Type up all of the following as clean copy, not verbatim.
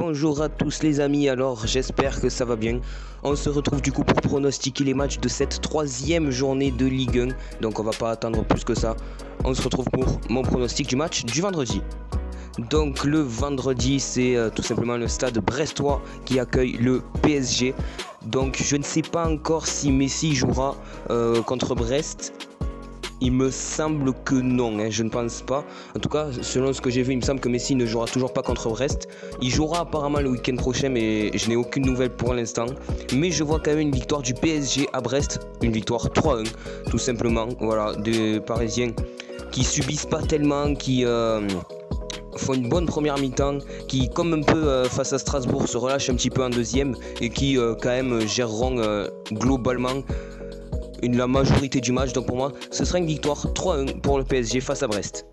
Bonjour à tous les amis, alors j'espère que ça va bien. On se retrouve du coup pour pronostiquer les matchs de cette troisième journée de Ligue 1. Donc on va pas attendre plus que ça. On se retrouve pour mon pronostic du match du vendredi. Donc le vendredi c'est tout simplement le stade brestois qui accueille le PSG. Donc je ne sais pas encore si Messi jouera contre Brest. Il me semble que non, je ne pense pas. En tout cas, selon ce que j'ai vu, il me semble que Messi ne jouera toujours pas contre Brest. Il jouera apparemment le week-end prochain, mais je n'ai aucune nouvelle pour l'instant. Mais je vois quand même une victoire du PSG à Brest, une victoire 3-1, tout simplement. Voilà, des Parisiens qui subissent pas tellement, qui font une bonne première mi-temps, qui comme un peu face à Strasbourg se relâchent un petit peu en deuxième et qui quand même géreront globalement la majorité du match. Donc pour moi ce sera une victoire 3-1 pour le PSG face à Brest.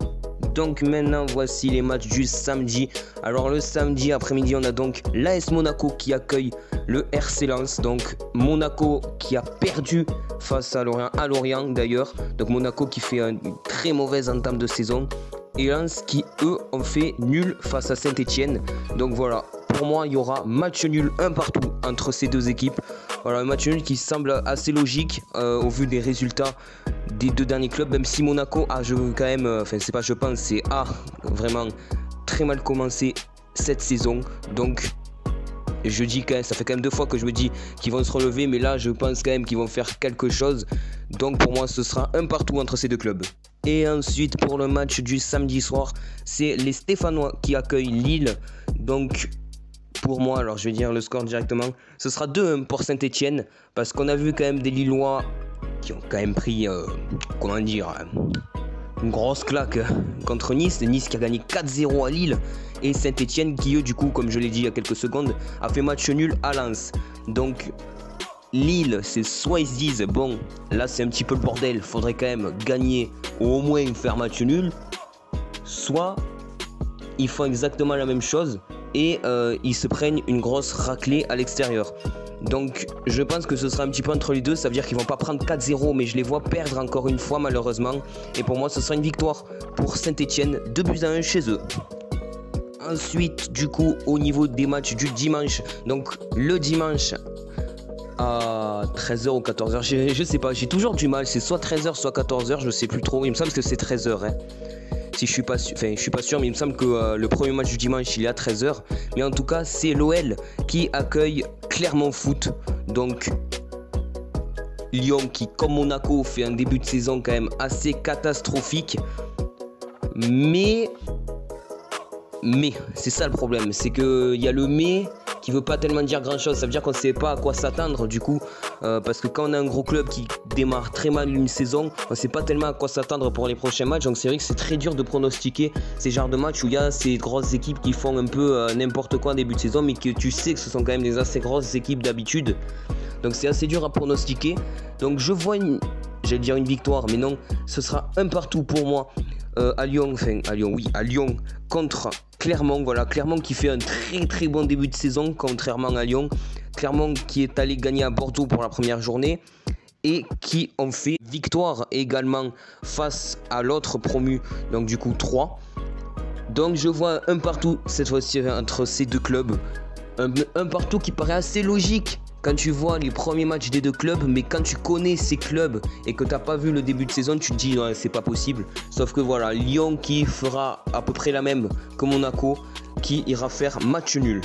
Donc maintenant voici les matchs du samedi. Alors le samedi après-midi on a donc l'AS Monaco qui accueille le RC Lens. Donc Monaco qui a perdu face à Lorient d'ailleurs. Donc Monaco qui fait une très mauvaise entame de saison. Et Lens qui eux ont fait nul face à Saint-Etienne. Donc voilà, pour moi il y aura match nul un partout entre ces deux équipes. Voilà, un match nul qui semble assez logique au vu des résultats des deux derniers clubs. Même si Monaco a quand même, enfin c'est pas je pense, c'est vraiment très mal commencé cette saison. Donc je dis quand même, ça fait quand même 2 fois que je me dis qu'ils vont se relever. Mais là je pense quand même qu'ils vont faire quelque chose. Donc pour moi ce sera un partout entre ces deux clubs. Et ensuite pour le match du samedi soir, c'est les Stéphanois qui accueillent Lille. Donc pour moi, alors je vais dire le score directement, ce sera 2-1 pour Saint-Etienne. Parce qu'on a vu quand même des Lillois qui ont quand même pris, une grosse claque contre Nice. Nice qui a gagné 4-0 à Lille. Et Saint-Etienne qui eux du coup, comme je l'ai dit il y a quelques secondes, a fait match nul à Lens. Donc Lille, c'est soit ils se disent, bon là c'est un petit peu le bordel, faudrait quand même gagner ou au moins faire match nul. Soit ils font exactement la même chose et ils se prennent une grosse raclée à l'extérieur. Donc je pense que ce sera un petit peu entre les deux. Ça veut dire qu'ils vont pas prendre 4-0, mais je les vois perdre encore une fois malheureusement. Et pour moi ce sera une victoire pour Saint-Etienne, 2-1 chez eux. Ensuite du coup au niveau des matchs du dimanche, donc le dimanche à 13h ou 14h, je sais pas, j'ai toujours du mal, c'est soit 13h soit 14h, je sais plus trop, il me semble que c'est 13h Si je suis pas sûr, mais il me semble que le premier match du dimanche il est à 13h. Mais en tout cas c'est l'OL qui accueille Clermont Foot. Donc Lyon qui comme Monaco fait un début de saison quand même assez catastrophique. Mais c'est ça le problème, c'est qu'il y a le mais qui veut pas tellement dire grand chose. Ça veut dire qu'on ne sait pas à quoi s'attendre du coup, parce que quand on a un gros club qui démarre très mal une saison, on ne sait pas tellement à quoi s'attendre pour les prochains matchs. Donc c'est vrai que c'est très dur de pronostiquer ces genres de matchs où il y a ces grosses équipes qui font un peu n'importe quoi en début de saison, mais que tu sais que ce sont quand même des assez grosses équipes d'habitude. Donc c'est assez dur à pronostiquer. Donc je vois j'allais dire une victoire, mais non, ce sera un partout pour moi à Lyon contre Clermont. Voilà, Clermont qui fait un très très bon début de saison contrairement à Lyon. Clermont qui est allé gagner à Bordeaux pour la première journée et qui ont fait victoire également face à l'autre promu, donc du coup 3. Donc je vois un partout cette fois-ci entre ces deux clubs. Un partout qui paraît assez logique quand tu vois les premiers matchs des deux clubs, mais quand tu connais ces clubs et que tu n'as pas vu le début de saison, tu te dis non, c'est pas possible. Sauf que voilà, Lyon qui fera à peu près la même que Monaco, qui ira faire match nul.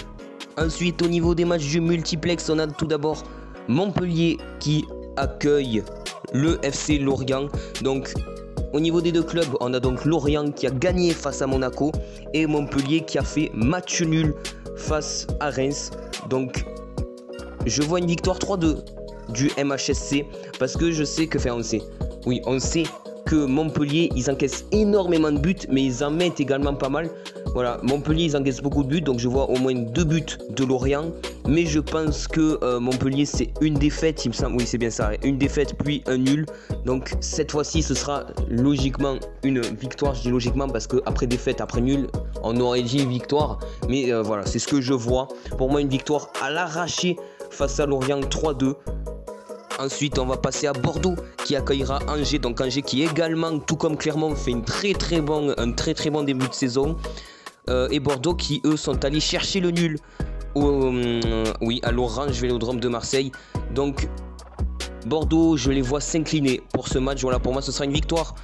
Ensuite, au niveau des matchs du multiplex, on a tout d'abord Montpellier qui accueille le FC Lorient. Donc au niveau des deux clubs, on a donc Lorient qui a gagné face à Monaco et Montpellier qui a fait match nul face à Reims. Donc je vois une victoire 3-2 du MHSC parce que je sais que, on sait que Montpellier, ils encaissent énormément de buts, mais ils en mettent également pas mal. Voilà, Montpellier, ils encaissent beaucoup de buts, donc je vois au moins 2 buts de Lorient. Mais je pense que Montpellier, c'est une défaite, il me semble, oui c'est bien ça, une défaite puis un nul. Donc cette fois-ci, ce sera logiquement une victoire, je dis logiquement parce qu'après défaite, après nul, on aurait dit victoire. Mais voilà, c'est ce que je vois. Pour moi, une victoire à l'arraché face à Lorient 3-2. Ensuite on va passer à Bordeaux qui accueillera Angers. Donc Angers qui également, tout comme Clermont, fait un très très bon début de saison. et Bordeaux qui eux sont allés chercher le nul oui, à l'Orange Vélodrome de Marseille. Donc Bordeaux, je les vois s'incliner pour ce match. Voilà, pour moi ce sera une victoire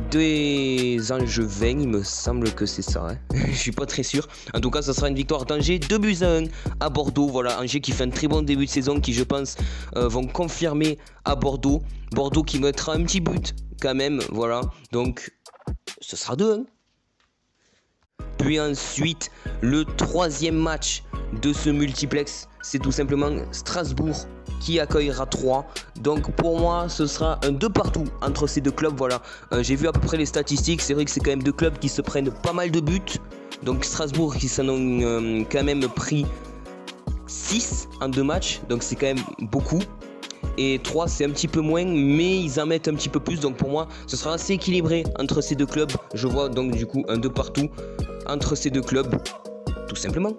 des Angevins, il me semble que c'est ça, hein. Je suis pas très sûr. En tout cas, ça sera une victoire d'Angers, 2-1 à Bordeaux. Voilà, Angers qui fait un très bon début de saison, qui je pense vont confirmer à Bordeaux. Bordeaux qui mettra un petit but quand même, voilà. Donc, ce sera 2-1. Puis ensuite, le troisième match de ce multiplex, c'est tout simplement Strasbourg qui accueillera 3. Donc pour moi, ce sera un 2 partout entre ces deux clubs. Voilà, j'ai vu à peu près les statistiques. C'est vrai que c'est quand même deux clubs qui se prennent pas mal de buts. Donc Strasbourg qui s'en ont quand même pris 6 en 2 matchs. Donc c'est quand même beaucoup. Et 3 c'est un petit peu moins, mais ils en mettent un petit peu plus. Donc pour moi, ce sera assez équilibré entre ces deux clubs. Je vois donc du coup un 2 partout entre ces deux clubs, tout simplement.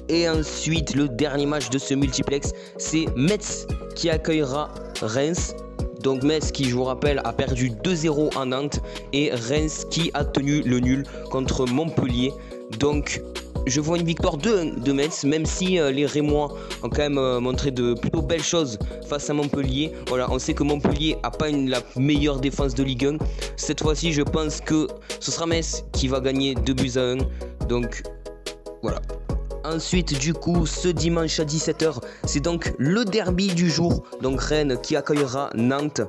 Et ensuite, le dernier match de ce multiplex, c'est Metz qui accueillera Reims. Donc Metz qui, je vous rappelle, a perdu 2-0 à Nantes. Et Reims qui a tenu le nul contre Montpellier. Donc je vois une victoire de Metz, même si les Rémois ont quand même montré de plutôt belles choses face à Montpellier. Voilà, on sait que Montpellier n'a pas la meilleure défense de Ligue 1. Cette fois-ci, je pense que ce sera Metz qui va gagner 2-1. Donc voilà. Ensuite, du coup, ce dimanche à 17h, c'est donc le derby du jour. Donc Rennes qui accueillera Nantes.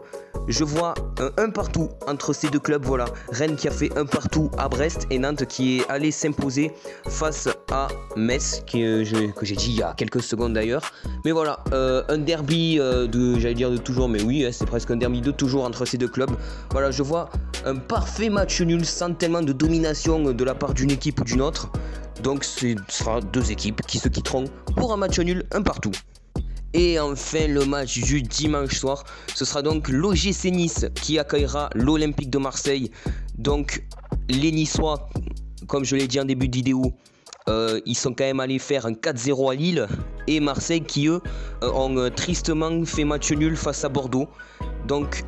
Je vois un partout entre ces deux clubs. Voilà, Rennes qui a fait un partout à Brest et Nantes qui est allé s'imposer face à Metz, que j'ai dit il y a quelques secondes d'ailleurs. Mais voilà, un derby j'allais dire de toujours, mais oui, c'est presque un derby de toujours entre ces deux clubs. Voilà, je vois un parfait match nul sans tellement de domination de la part d'une équipe ou d'une autre. Donc ce sera deux équipes qui se quitteront pour un match nul, un partout. Et enfin le match du dimanche soir, ce sera donc l'OGC Nice qui accueillera l'Olympique de Marseille. Donc les Niçois, comme je l'ai dit en début de vidéo, ils sont quand même allés faire un 4-0 à Lille. Et Marseille qui eux ont tristement fait match nul face à Bordeaux. Donc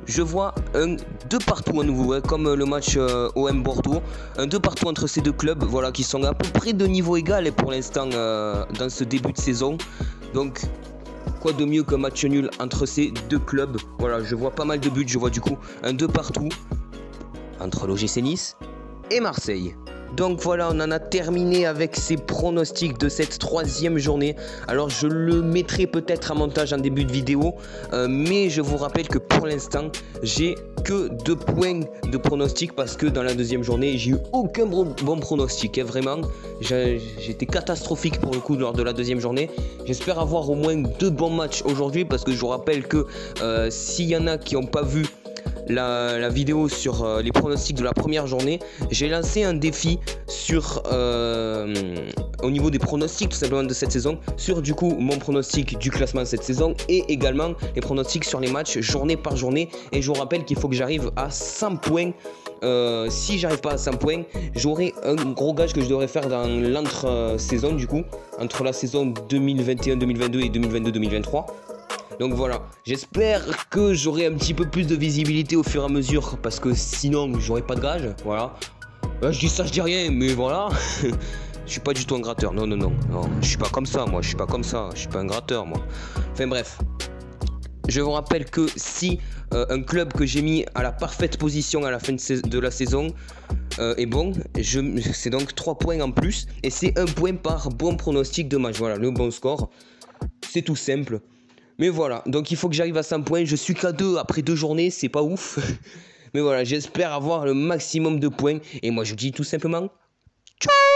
je vois un 2 partout à nouveau, hein, comme le match OM Bordeaux. Un 2 partout entre ces deux clubs, voilà, qui sont à peu près de niveau égal pour l'instant dans ce début de saison. Donc, quoi de mieux qu'un match nul entre ces deux clubs. Voilà, je vois pas mal de buts, je vois du coup un 2 partout entre l'OGC Nice et Marseille. Donc voilà, on en a terminé avec ces pronostics de cette troisième journée. Alors je le mettrai peut-être en montage en début de vidéo, mais je vous rappelle que pour l'instant, j'ai que 2 points de pronostic parce que dans la deuxième journée, j'ai eu aucun bon pronostic. Hein, vraiment, j'étais catastrophique pour le coup lors de la deuxième journée. J'espère avoir au moins 2 bons matchs aujourd'hui parce que je vous rappelle que s'il y en a qui n'ont pas vu la vidéo sur les pronostics de la première journée, j'ai lancé un défi sur au niveau des pronostics tout simplement de cette saison, sur du coup mon pronostic du classement de cette saison et également les pronostics sur les matchs journée par journée. Et je vous rappelle qu'il faut que j'arrive à 100 points. Si j'arrive pas à 100 points, j'aurai un gros gage que je devrais faire dans l'entre-saison, du coup entre la saison 2021-2022 et 2022-2023. Donc voilà, j'espère que j'aurai un petit peu plus de visibilité au fur et à mesure, parce que sinon j'aurai pas de gage, voilà. Je dis ça, je dis rien, mais voilà. Je suis pas du tout un gratteur, non, je suis pas comme ça, moi, je suis pas un gratteur, moi. Enfin bref, je vous rappelle que si un club que j'ai mis à la parfaite position à la fin de la saison est bon, c'est donc 3 points en plus, et c'est 1 point par bon pronostic de match, voilà, le bon score, c'est tout simple. Mais voilà, donc il faut que j'arrive à 100 points. Je suis qu'à 2 après 2 journées, c'est pas ouf. Mais voilà, j'espère avoir le maximum de points. Et moi je dis tout simplement ciao.